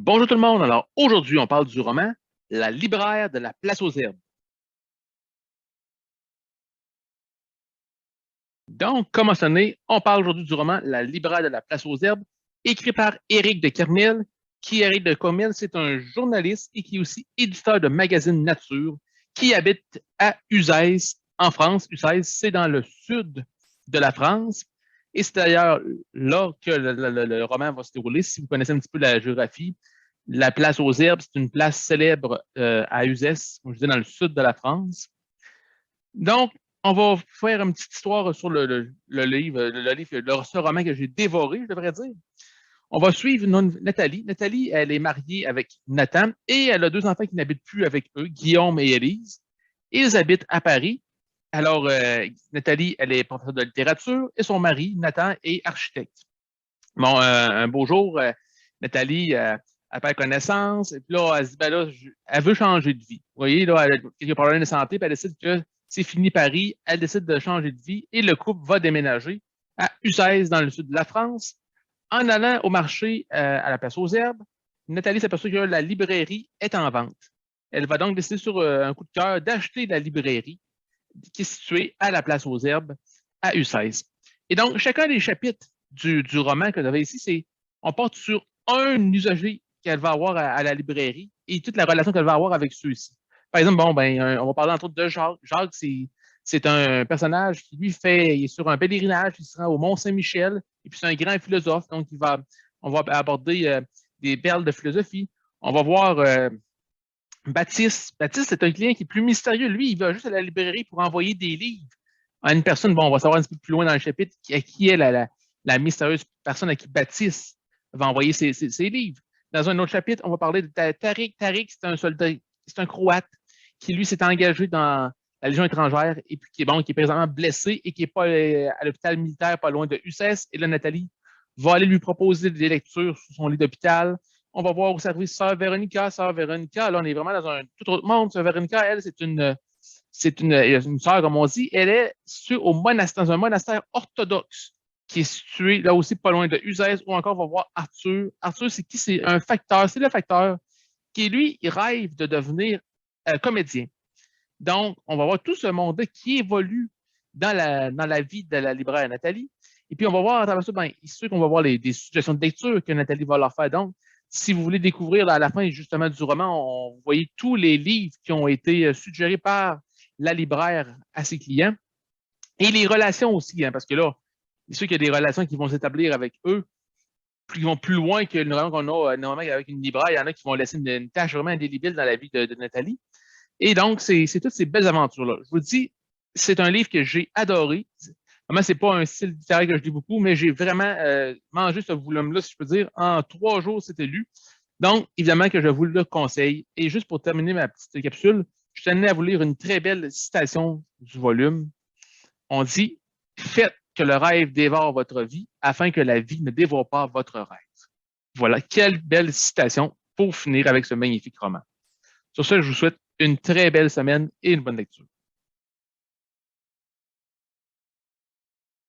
Bonjour tout le monde. Alors aujourd'hui, on parle du roman La libraire de la place aux herbes. Donc, comme mentionné, on parle aujourd'hui du roman La libraire de la place aux herbes, écrit par Éric de Kermel, qui Éric de Kermel, c'est un journaliste et qui est aussi éditeur de magazine Nature, qui habite à Uzès, en France. Uzès, c'est dans le sud de la France. Et c'est d'ailleurs là que le roman va se dérouler. Si vous connaissez un petit peu la géographie, la place aux herbes, c'est une place célèbre à Uzès, comme je disais, dans le sud de la France. Donc, on va faire une petite histoire sur le livre, ce roman que j'ai dévoré, je devrais dire. On va suivre Nathalie. Nathalie, elle est mariée avec Nathan et elle a deux enfants qui n'habitent plus avec eux, Guillaume et Élise. Ils habitent à Paris. Alors, Nathalie, elle est professeure de littérature et son mari, Nathan, est architecte. Bon, un beau jour, Nathalie, elle perd connaissance, et puis là, elle se dit, ben là, elle veut changer de vie. Vous voyez, là, elle a quelques problèmes de santé, puis elle décide que c'est fini Paris, elle décide de changer de vie, et le couple va déménager à Uzès, dans le sud de la France. En allant au marché à la place aux herbes, Nathalie s'aperçoit que la librairie est en vente. Elle va donc décider sur un coup de cœur d'acheter la librairie qui est située à la place aux herbes à Uzès. Et donc, chacun des chapitres du roman que vous avez ici, c'est on porte sur un usager qu'elle va avoir à la librairie et toute la relation qu'elle va avoir avec ceux-ci. Par exemple, bon, ben, on va parler entre autres de Jacques. Jacques, c'est un personnage qui, lui, il est sur un pèlerinage, il se rend au Mont-Saint-Michel, et puis c'est un grand philosophe, donc on va aborder des perles de philosophie. On va voir Baptiste. Baptiste, c'est un client qui est plus mystérieux. Lui, il va juste à la librairie pour envoyer des livres à une personne. Bon, on va savoir un petit peu plus loin dans le chapitre qui est la mystérieuse personne à qui Baptiste va envoyer ses livres. Dans un autre chapitre, on va parler de Tariq. Tariq, c'est un soldat, c'est un Croate qui, lui, s'est engagé dans la Légion étrangère et puis qui est présentement blessé et qui n'est pas à l'hôpital militaire pas loin de UCS. Et là, Nathalie va aller lui proposer des lectures sur son lit d'hôpital. On va voir au service Sœur Véronica. Sœur Véronica, là, on est vraiment dans un tout autre monde. Sœur Véronica, elle, c'est une sœur, comme on dit. Elle est située dans un monastère orthodoxe qui est situé là aussi pas loin de Uzès, ou encore on va voir Arthur. Arthur, c'est qui? C'est un facteur. C'est le facteur qui, lui, il rêve de devenir comédien. Donc, on va voir tout ce monde-là qui évolue dans la vie de la libraire Nathalie. Et puis, on va voir à travers ça, ben, c'est sûr qu'on va voir des suggestions de lecture que Nathalie va leur faire. Donc, si vous voulez découvrir à la fin justement du roman, vous voyez tous les livres qui ont été suggérés par la libraire à ses clients et les relations aussi, hein, parce que là, c'est sûr qu'il y a des relations qui vont s'établir avec eux, qui vont plus loin que le roman qu'on a normalement avec une libraire. Il y en a qui vont laisser une tâche vraiment indélébile dans la vie de Nathalie. Et donc, c'est toutes ces belles aventures-là. Je vous dis, c'est un livre que j'ai adoré. Vraiment, c'est pas un style littéraire que je lis beaucoup, mais j'ai vraiment mangé ce volume-là, si je peux dire. En 3 jours, c'était lu. Donc, évidemment que je vous le conseille. Et juste pour terminer ma petite capsule, je tenais à vous lire une très belle citation du volume. On dit « Faites que le rêve dévore votre vie afin que la vie ne dévore pas votre rêve. » Voilà, quelle belle citation pour finir avec ce magnifique roman. Sur ce, je vous souhaite une très belle semaine et une bonne lecture.